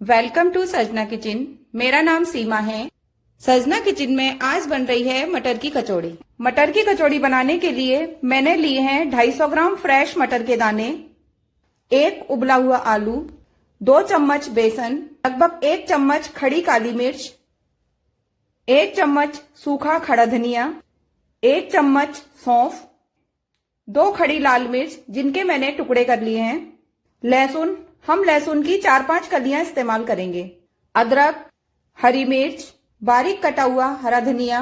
Welcome to सजना kitchen. मेरा नाम सीमा है। सजना किचन में आज बन रही है मटर की कचौड़ी। मटर की कचौड़ी बनाने के लिए मैंने लिए हैं 250 ग्राम फ्रेश मटर के दाने, एक उबला हुआ आलू, 2 चम्मच बेसन, लगभग 1 चम्मच खड़ी काली मिर्च, 1 चम्मच सूखा खड़ा धनिया, 1 चम्मच सौंफ, 2 खड़ी लाल मिर्च जिनके मैंने टुकड़े कर लिए हैं, लहसुन, हम लहसुन की 4-5 कलियां इस्तेमाल करेंगे, अदरक, हरी मिर्च, बारीक कटा हुआ हरा धनिया,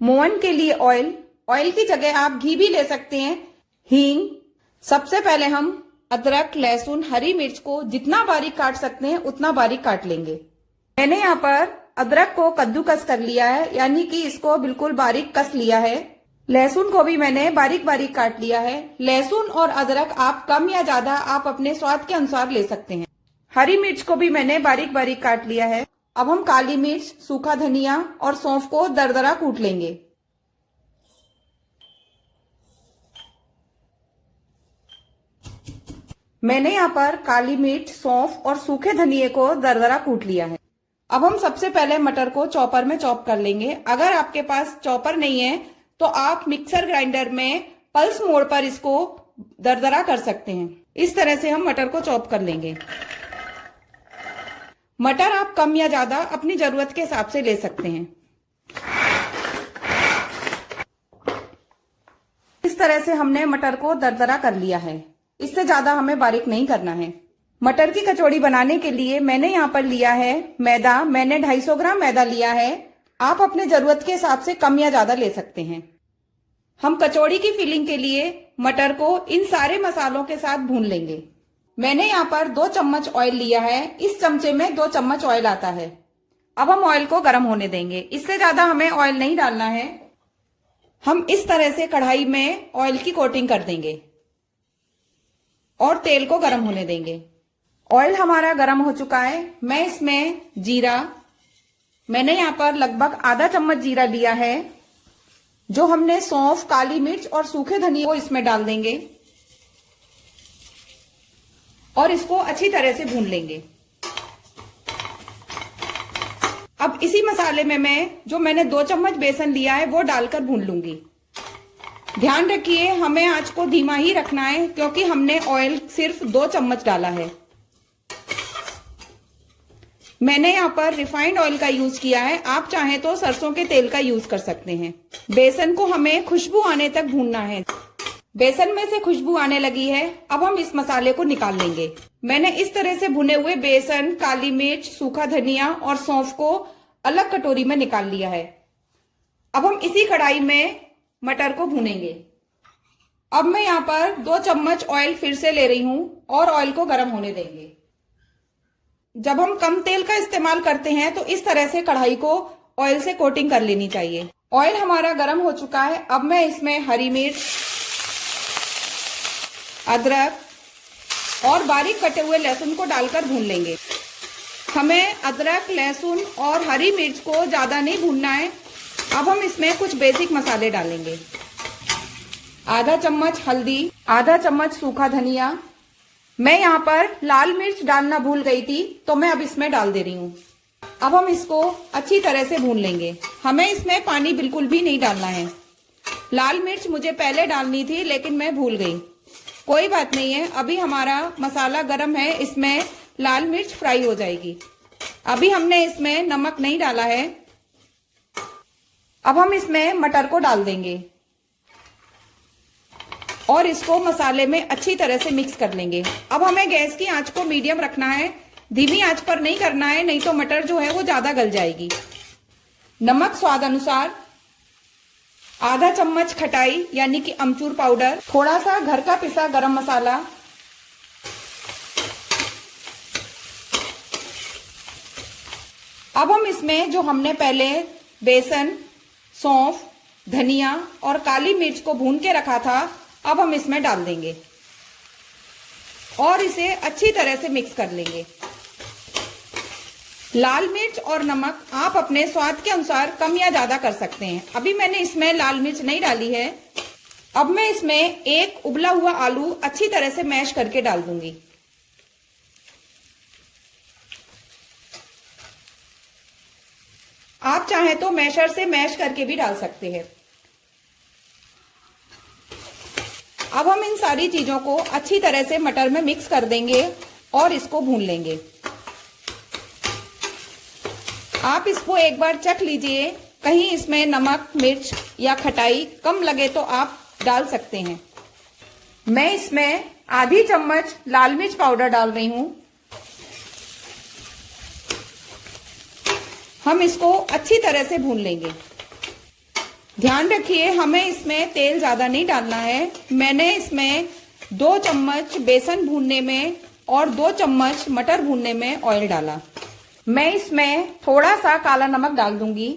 मोहन के लिए ऑयल, ऑयल की जगह आप घी भी ले सकते हैं, हींग। सबसे पहले हम अदरक, लहसुन, हरी मिर्च को जितना बारीक काट सकते हैं उतना बारीक काट लेंगे। मैंने यहाँ पर अदरक को कद्दूकस कर लिया है, यानी कि इसको बिल्कुल बारीक कस लिया है। लहसुन को भी मैंने बारीक बारीक काट लिया है। लहसुन और अदरक आप कम या ज्यादा आप अपने स्वाद के अनुसार ले सकते हैं। हरी मिर्च को भी मैंने बारीक बारीक काट लिया है। अब हम काली मिर्च, सूखा धनिया और सौंफ को दरदरा कूट लेंगे। मैंने यहाँ पर काली मिर्च, सौंफ और सूखे धनिये को दरदरा कूट लिया है। अब हम सबसे पहले मटर को चॉपर में चॉप कर लेंगे। अगर आपके पास चॉपर नहीं है तो आप मिक्सर ग्राइंडर में पल्स मोड पर इसको दरदरा कर सकते हैं। इस तरह से हम मटर को चॉप कर लेंगे। मटर आप कम या ज्यादा अपनी जरूरत के हिसाब से ले सकते हैं। इस तरह से हमने मटर को दरदरा कर लिया है। इससे ज्यादा हमें बारीक नहीं करना है। मटर की कचौड़ी बनाने के लिए मैंने यहाँ पर लिया है मैदा। मैंने 250 ग्राम मैदा लिया है। आप अपने जरूरत के हिसाब से कम या ज्यादा ले सकते हैं। हम कचौड़ी की फिलिंग के लिए मटर को इन सारे मसालों के साथ भून लेंगे। मैंने यहाँ पर 2 चम्मच ऑयल लिया है। इस चमचे में 2 चम्मच ऑयल आता है। अब हम ऑयल को गर्म होने देंगे। इससे ज्यादा हमें ऑयल नहीं डालना है। हम इस तरह से कढ़ाई में ऑयल की कोटिंग कर देंगे और तेल को गर्म होने देंगे। ऑयल हमारा गर्म हो चुका है। मैं इसमें जीरा, मैंने यहाँ पर लगभग आधा चम्मच जीरा लिया है। जो हमने सौंफ, काली मिर्च और सूखे धनिये को इसमें डाल देंगे और इसको अच्छी तरह से भून लेंगे। अब इसी मसाले में मैंने 2 चम्मच बेसन लिया है वो डालकर भून लूंगी। ध्यान रखिए हमें आंच को धीमा ही रखना है क्योंकि हमने ऑयल सिर्फ 2 चम्मच डाला है। मैंने यहाँ पर रिफाइंड ऑयल का यूज किया है। आप चाहें तो सरसों के तेल का यूज कर सकते हैं। बेसन को हमें खुशबू आने तक भूनना है। बेसन में से खुशबू आने लगी है। अब हम इस मसाले को निकाल लेंगे। मैंने इस तरह से भुने हुए बेसन, काली मिर्च, सूखा धनिया और सौंफ को अलग कटोरी में निकाल लिया है। अब हम इसी कढ़ाई में मटर को भूनेंगे। अब मैं यहाँ पर 2 चम्मच ऑयल फिर से ले रही हूं और ऑयल को गर्म होने देंगे। जब हम कम तेल का इस्तेमाल करते हैं तो इस तरह से कढ़ाई को ऑयल से कोटिंग कर लेनी चाहिए। ऑयल हमारा गर्म हो चुका है। अब मैं इसमें हरी मिर्च, अदरक और बारीक कटे हुए लहसुन को डालकर भून लेंगे। हमें अदरक, लहसुन और हरी मिर्च को ज्यादा नहीं भूनना है। अब हम इसमें कुछ बेसिक मसाले डालेंगे। आधा चम्मच हल्दी, आधा चम्मच सूखा धनिया। मैं यहाँ पर लाल मिर्च डालना भूल गई थी तो मैं अब इसमें डाल दे रही हूँ। अब हम इसको अच्छी तरह से भून लेंगे। हमें इसमें पानी बिल्कुल भी नहीं डालना है। लाल मिर्च मुझे पहले डालनी थी लेकिन मैं भूल गई। कोई बात नहीं है, अभी हमारा मसाला गर्म है, इसमें लाल मिर्च फ्राई हो जाएगी। अभी हमने इसमें नमक नहीं डाला है। अब हम इसमें मटर को डाल देंगे और इसको मसाले में अच्छी तरह से मिक्स कर लेंगे। अब हमें गैस की आंच को मीडियम रखना है, धीमी आंच पर नहीं करना है, नहीं तो मटर जो है वो ज्यादा गल जाएगी। नमक स्वाद अनुसार, आधा चम्मच खटाई यानी कि अमचूर पाउडर, थोड़ा सा घर का पिसा गरम मसाला, अब हम इसमें जो हमने पहले बेसन, सौंफ, धनिया और काली मिर्च को भून के रखा था अब हम इसमें डाल देंगे और इसे अच्छी तरह से मिक्स कर लेंगे। लाल मिर्च और नमक आप अपने स्वाद के अनुसार कम या ज्यादा कर सकते हैं। अभी मैंने इसमें लाल मिर्च नहीं डाली है। अब मैं इसमें एक उबला हुआ आलू अच्छी तरह से मैश करके डाल दूंगी। आप चाहें तो मैशर से मैश करके भी डाल सकते हैं। अब हम इन सारी चीजों को अच्छी तरह से मटर में मिक्स कर देंगे और इसको भून लेंगे। आप इसको एक बार चख लीजिए, कहीं इसमें नमक मिर्च या खटाई कम लगे तो आप डाल सकते हैं। मैं इसमें आधी चम्मच लाल मिर्च पाउडर डाल रही हूं। हम इसको अच्छी तरह से भून लेंगे। ध्यान रखिए, हमें इसमें तेल ज्यादा नहीं डालना है। मैंने इसमें 2 चम्मच बेसन भूनने में और 2 चम्मच मटर भूनने में ऑयल डाला। मैं इसमें थोड़ा सा काला नमक डाल दूंगी।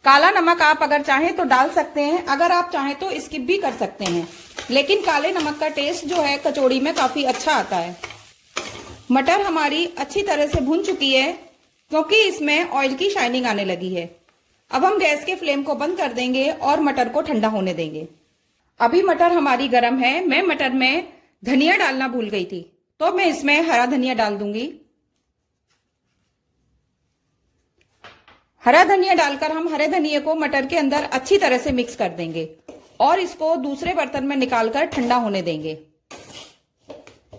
काला नमक आप अगर चाहें तो डाल सकते हैं, अगर आप चाहें तो स्किप भी कर सकते हैं, लेकिन काले नमक का टेस्ट जो है कचौड़ी में काफी अच्छा आता है। मटर हमारी अच्छी तरह से भून चुकी है क्योंकि इसमें ऑयल की शाइनिंग आने लगी है। अब हम गैस के फ्लेम को बंद कर देंगे और मटर को ठंडा होने देंगे। अभी मटर हमारी गर्म है। मैं मटर में धनिया डालना भूल गई थी, तो मैं इसमें हरा धनिया डाल दूंगी। हरा धनिया डालकर हम हरे धनिया को मटर के अंदर अच्छी तरह से मिक्स कर देंगे और इसको दूसरे बर्तन में निकालकर ठंडा होने देंगे।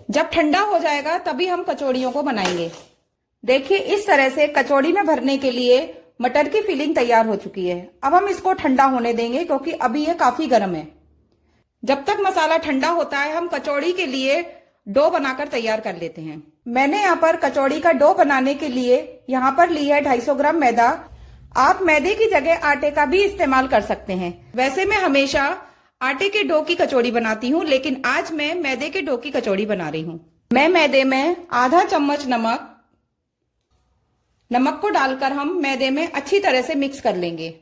जब ठंडा हो जाएगा तभी हम कचौड़ियों को बनाएंगे। देखिए, इस तरह से कचौड़ी में भरने के लिए मटर की फिलिंग तैयार हो चुकी है। अब हम इसको ठंडा होने देंगे क्योंकि अभी ये काफी गर्म है। जब तक मसाला ठंडा होता है हम कचौड़ी के लिए डो बनाकर तैयार कर लेते हैं। मैंने यहाँ पर कचौड़ी का डो बनाने के लिए यहाँ पर ली है 250 ग्राम मैदा। आप मैदे की जगह आटे का भी इस्तेमाल कर सकते हैं। वैसे मैं हमेशा आटे के डो की कचौड़ी बनाती हूँ, लेकिन आज मैं मैदे के डो की कचौड़ी बना रही हूँ। मैं मैदे में आधा चम्मच नमक को डालकर हम मैदे में अच्छी तरह से मिक्स कर लेंगे।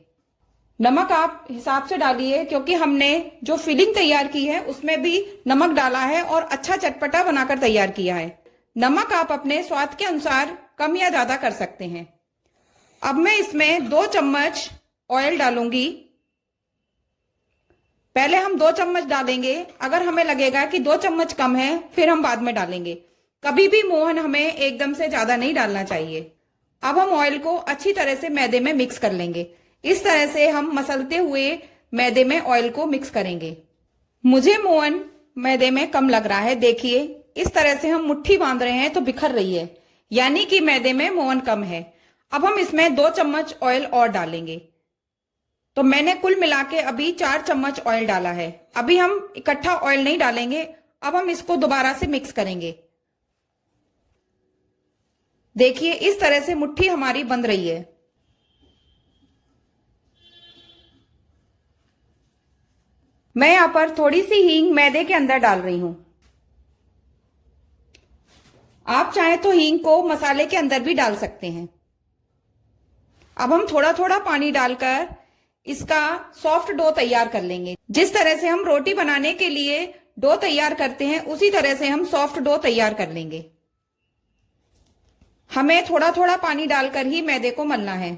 नमक आप हिसाब से डालिए क्योंकि हमने जो फिलिंग तैयार की है उसमें भी नमक डाला है और अच्छा चटपटा बनाकर तैयार किया है। नमक आप अपने स्वाद के अनुसार कम या ज्यादा कर सकते हैं। अब मैं इसमें 2 चम्मच ऑयल डालूंगी। पहले हम 2 चम्मच डालेंगे, अगर हमें लगेगा कि 2 चम्मच कम है फिर हम बाद में डालेंगे। कभी भी मोहन हमें एकदम से ज्यादा नहीं डालना चाहिए। अब हम ऑयल को अच्छी तरह से मैदे में मिक्स कर लेंगे। इस तरह से हम मसलते हुए मैदे में ऑयल को मिक्स करेंगे। मुझे मोहन मैदे में कम लग रहा है। देखिए, इस तरह से हम मुट्ठी बांध रहे हैं तो बिखर रही है, यानी कि मैदे में मोहन कम है। अब हम इसमें 2 चम्मच ऑयल और डालेंगे, तो मैंने कुल मिला के अभी 4 चम्मच ऑयल डाला है। अभी हम इकट्ठा ऑयल नहीं डालेंगे। अब हम इसको दोबारा से मिक्स करेंगे। देखिए, इस तरह से मुट्ठी हमारी बंध रही है। मैं यहां पर थोड़ी सी हींग मैदे के अंदर डाल रही हूं। आप चाहें तो हींग को मसाले के अंदर भी डाल सकते हैं। अब हम थोड़ा थोड़ा पानी डालकर इसका सॉफ्ट डो तैयार कर लेंगे। जिस तरह से हम रोटी बनाने के लिए डो तैयार करते हैं उसी तरह से हम सॉफ्ट डो तैयार कर लेंगे। हमें थोड़ा थोड़ा पानी डालकर ही मैदे को मलना है।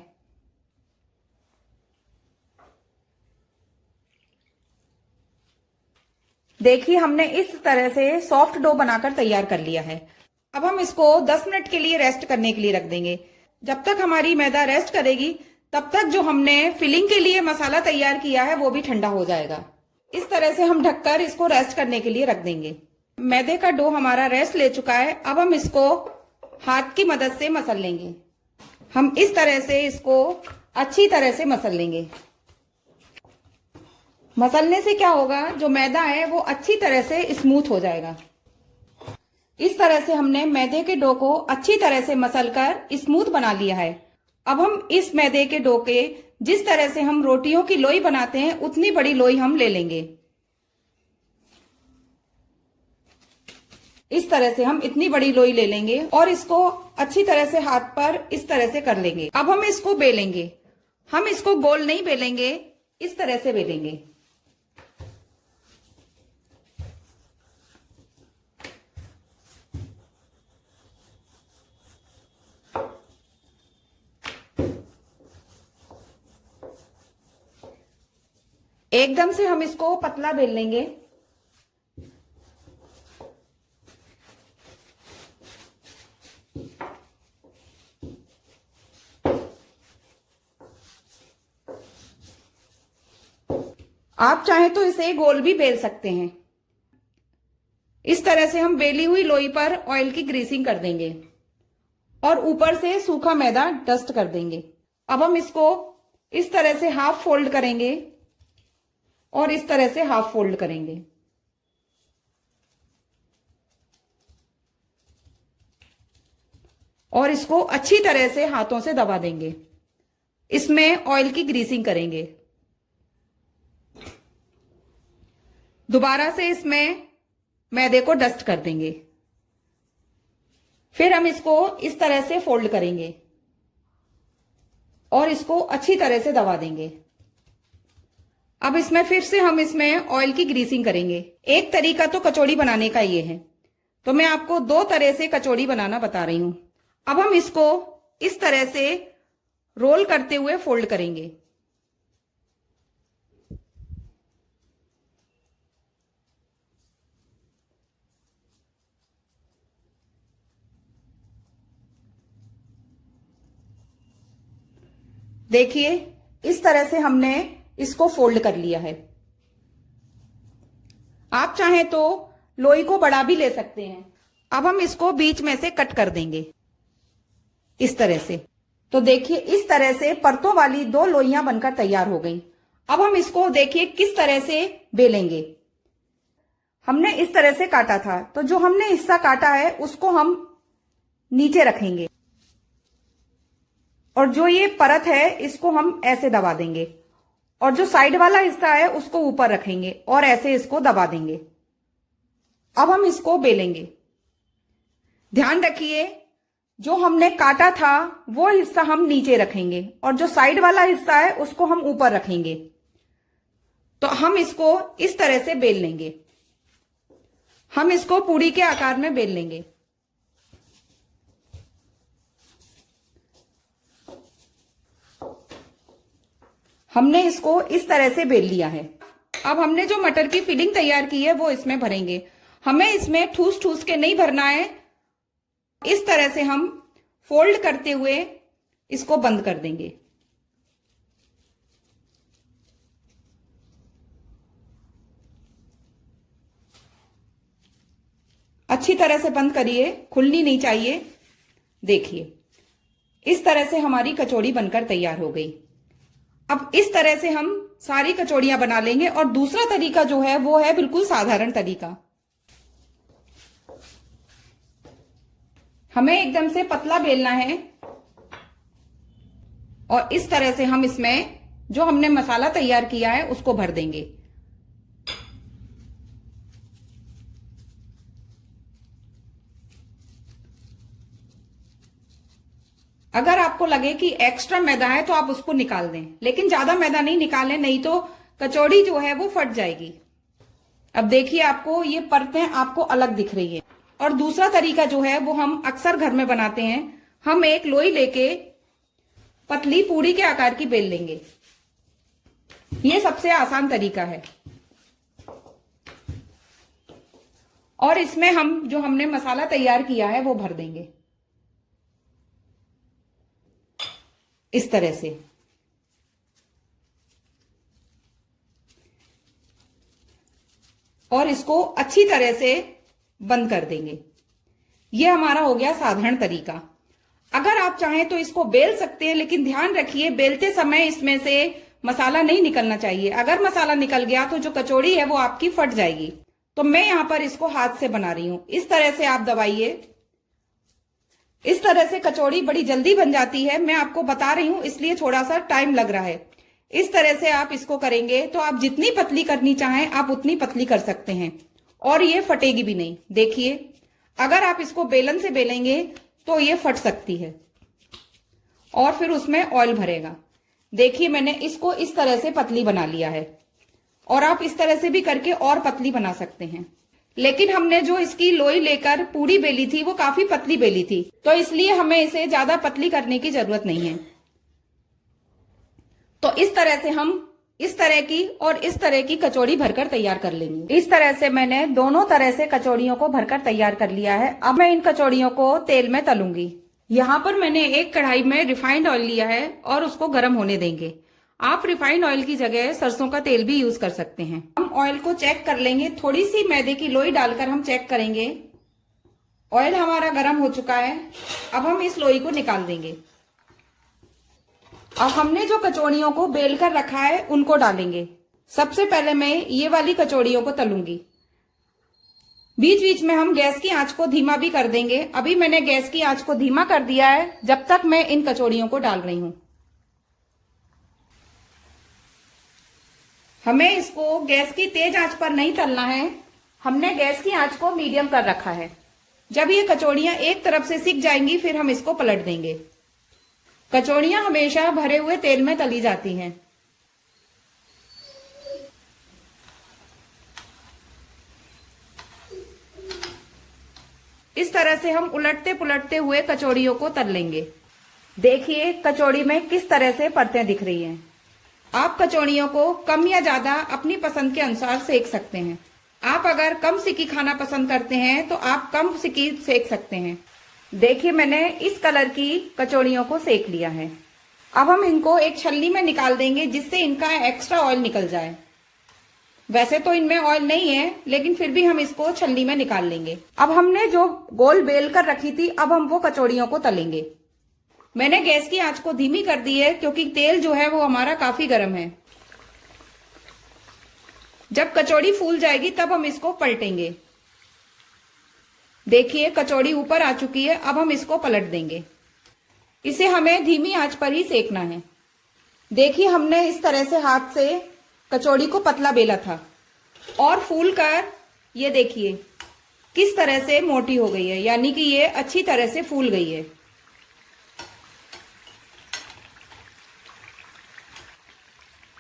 देखिए, हमने इस तरह से सॉफ्ट डो बनाकर तैयार कर लिया है। अब हम इसको 10 मिनट के लिए रेस्ट करने के लिए रख देंगे। जब तक हमारी मैदा रेस्ट करेगी तब तक जो हमने फिलिंग के लिए मसाला तैयार किया है वो भी ठंडा हो जाएगा। इस तरह से हम ढककर इसको रेस्ट करने के लिए रख देंगे। मैदे का डो हमारा रेस्ट ले चुका है। अब हम इसको हाथ की मदद से मसल लेंगे। हम इस तरह से इसको अच्छी तरह से मसल लेंगे। मसलने से क्या होगा, जो मैदा है वो अच्छी तरह से स्मूथ हो जाएगा। इस तरह से हमने मैदे के डो को अच्छी तरह से मसलकर स्मूथ बना लिया है। अब हम इस मैदे के डो के जिस तरह से हम रोटियों की लोई बनाते हैं उतनी बड़ी लोई हम ले लेंगे। इस तरह से हम इतनी बड़ी लोई ले लेंगे और इसको अच्छी तरह से हाथ पर इस तरह से कर लेंगे। अब हम इसको बेलेंगे। हम इसको गोल नहीं बेलेंगे, इस तरह से बेलेंगे। एकदम से हम इसको पतला बेल लेंगे। आप चाहें तो इसे गोल भी बेल सकते हैं। इस तरह से हम बेली हुई लोई पर ऑयल की ग्रीसिंग कर देंगे और ऊपर से सूखा मैदा डस्ट कर देंगे। अब हम इसको इस तरह से हाफ फोल्ड करेंगे और इस तरह से हाफ फोल्ड करेंगे। और इसको अच्छी तरह से हाथों से दबा देंगे। इसमें ऑयल की ग्रीसिंग करेंगे। दोबारा से इसमें मैदे को डस्ट कर देंगे। फिर हम इसको इस तरह से फोल्ड करेंगे और इसको अच्छी तरह से दबा देंगे। अब इसमें फिर से हम इसमें ऑयल की ग्रीसिंग करेंगे। एक तरीका तो कचौड़ी बनाने का ये है, तो मैं आपको दो तरह से कचौड़ी बनाना बता रही हूं। अब हम इसको इस तरह से रोल करते हुए फोल्ड करेंगे। देखिए, इस तरह से हमने इसको फोल्ड कर लिया है। आप चाहें तो लोई को बड़ा भी ले सकते हैं। अब हम इसको बीच में से कट कर देंगे इस तरह से। तो देखिए, इस तरह से परतों वाली दो लोइयां बनकर तैयार हो गई। अब हम इसको देखिए किस तरह से बेलेंगे। हमने इस तरह से काटा था, तो जो हमने हिस्सा काटा है उसको हम नीचे रखेंगे और जो ये परत है इसको हम ऐसे दबा देंगे और जो साइड वाला हिस्सा है उसको ऊपर रखेंगे और ऐसे इसको दबा देंगे। अब हम इसको बेलेंगे। ध्यान रखिए, जो हमने काटा था वो हिस्सा हम नीचे रखेंगे और जो साइड वाला हिस्सा है उसको हम ऊपर रखेंगे। तो हम इसको इस तरह से बेल लेंगे। हम इसको पूड़ी के आकार में बेल लेंगे। हमने इसको इस तरह से बेल लिया है। अब हमने जो मटर की फिलिंग तैयार की है वो इसमें भरेंगे। हमें इसमें ठूस ठूस के नहीं भरना है। इस तरह से हम फोल्ड करते हुए इसको बंद कर देंगे। अच्छी तरह से बंद करिए, खुलनी नहीं चाहिए। देखिए, इस तरह से हमारी कचौड़ी बनकर तैयार हो गई। अब इस तरह से हम सारी कचौड़ियां बना लेंगे। और दूसरा तरीका जो है वो है बिल्कुल साधारण तरीका। हमें एकदम से पतला बेलना है और इस तरह से हम इसमें जो हमने मसाला तैयार किया है उसको भर देंगे। अगर आपको लगे कि एक्स्ट्रा मैदा है तो आप उसको निकाल दें, लेकिन ज्यादा मैदा नहीं निकालें, नहीं तो कचौड़ी जो है वो फट जाएगी। अब देखिए, आपको ये परतें आपको अलग दिख रही है। और दूसरा तरीका जो है वो हम अक्सर घर में बनाते हैं। हम एक लोई लेके पतली पूड़ी के आकार की बेल लेंगे। ये सबसे आसान तरीका है। और इसमें हम जो हमने मसाला तैयार किया है वो भर देंगे इस तरह से। और इसको अच्छी तरह से बंद कर देंगे। यह हमारा हो गया साधारण तरीका। अगर आप चाहें तो इसको बेल सकते हैं, लेकिन ध्यान रखिए बेलते समय इसमें से मसाला नहीं निकलना चाहिए। अगर मसाला निकल गया तो जो कचौड़ी है वो आपकी फट जाएगी। तो मैं यहां पर इसको हाथ से बना रही हूं। इस तरह से आप दबाइए। इस तरह से कचौड़ी बड़ी जल्दी बन जाती है। मैं आपको बता रही हूं इसलिए थोड़ा सा टाइम लग रहा है। इस तरह से आप इसको करेंगे तो आप जितनी पतली करनी चाहें आप उतनी पतली कर सकते हैं और ये फटेगी भी नहीं। देखिए, अगर आप इसको बेलन से बेलेंगे तो ये फट सकती है और फिर उसमें ऑयल भरेगा। देखिए, मैंने इसको इस तरह से पतली बना लिया है और आप इस तरह से भी करके और पतली बना सकते हैं। लेकिन हमने जो इसकी लोई लेकर पूड़ी बेली थी वो काफी पतली बेली थी, तो इसलिए हमें इसे ज्यादा पतली करने की जरूरत नहीं है। तो इस तरह से हम इस तरह की और इस तरह की कचौड़ी भरकर तैयार कर लेंगे। इस तरह से मैंने दोनों तरह से कचौड़ियों को भरकर तैयार कर लिया है। अब मैं इन कचौड़ियों को तेल में तलूंगी। यहाँ पर मैंने एक कढ़ाई में रिफाइंड ऑयल लिया है और उसको गर्म होने देंगे। आप रिफाइंड ऑयल की जगह सरसों का तेल भी यूज कर सकते हैं। हम ऑयल को चेक कर लेंगे। थोड़ी सी मैदे की लोई डालकर हम चेक करेंगे। ऑयल हमारा गर्म हो चुका है। अब हम इस लोई को निकाल देंगे। अब हमने जो कचौड़ियों को बेल कर रखा है उनको डालेंगे। सबसे पहले मैं ये वाली कचौड़ियों को तलूंगी। बीच बीच में हम गैस की आंच को धीमा भी कर देंगे। अभी मैंने गैस की आंच को धीमा कर दिया है जब तक मैं इन कचौड़ियों को डाल रही हूं। हमें इसको गैस की तेज आंच पर नहीं तलना है। हमने गैस की आंच को मीडियम कर रखा है। जब ये कचौड़ियां एक तरफ से सिक जाएंगी फिर हम इसको पलट देंगे। कचौड़ियां हमेशा भरे हुए तेल में तली जाती हैं। इस तरह से हम उलटते पुलटते हुए कचौड़ियों को तल लेंगे। देखिए कचौड़ी में किस तरह से परतें दिख रही हैं। आप कचौड़ियों को कम या ज्यादा अपनी पसंद के अनुसार सेक सकते हैं। आप अगर कम सिकी खाना पसंद करते हैं तो आप कम सिकी सेक सकते हैं। देखिए मैंने इस कलर की कचौड़ियों को सेक लिया है। अब हम इनको एक छलनी में निकाल देंगे जिससे इनका एक्स्ट्रा ऑयल निकल जाए। वैसे तो इनमें ऑयल नहीं है लेकिन फिर भी हम इसको छलनी में निकाल लेंगे। अब हमने जो गोल बेल कर रखी थी अब हम वो कचौड़ियों को तलेंगे। मैंने गैस की आंच को धीमी कर दी है क्योंकि तेल जो है वो हमारा काफी गर्म है। जब कचौड़ी फूल जाएगी तब हम इसको पलटेंगे। देखिए कचौड़ी ऊपर आ चुकी है। अब हम इसको पलट देंगे। इसे हमें धीमी आंच पर ही सेकना है। देखिए हमने इस तरह से हाथ से कचौड़ी को पतला बेला था और फूल कर ये देखिए किस तरह से मोटी हो गई है, यानी कि ये अच्छी तरह से फूल गई है।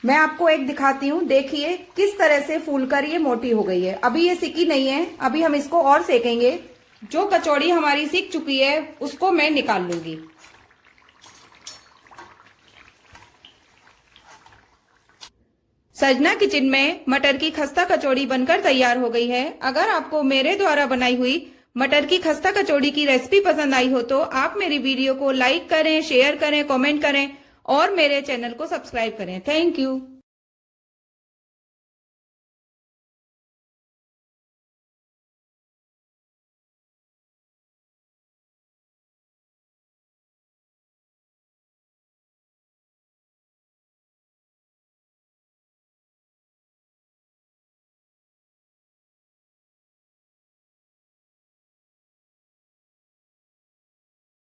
मैं आपको एक दिखाती हूँ। देखिए किस तरह से फूलकर ये मोटी हो गई है। अभी ये सिकी नहीं है। अभी हम इसको और सेकेंगे। जो कचौड़ी हमारी सिक चुकी है उसको मैं निकाल लूंगी। सजना किचन में मटर की खस्ता कचौड़ी बनकर तैयार हो गई है। अगर आपको मेरे द्वारा बनाई हुई मटर की खस्ता कचौड़ी की रेसिपी पसंद आई हो तो आप मेरी वीडियो को लाइक करें, शेयर करें, कमेंट करें और मेरे चैनल को सब्सक्राइब करें। Thank you.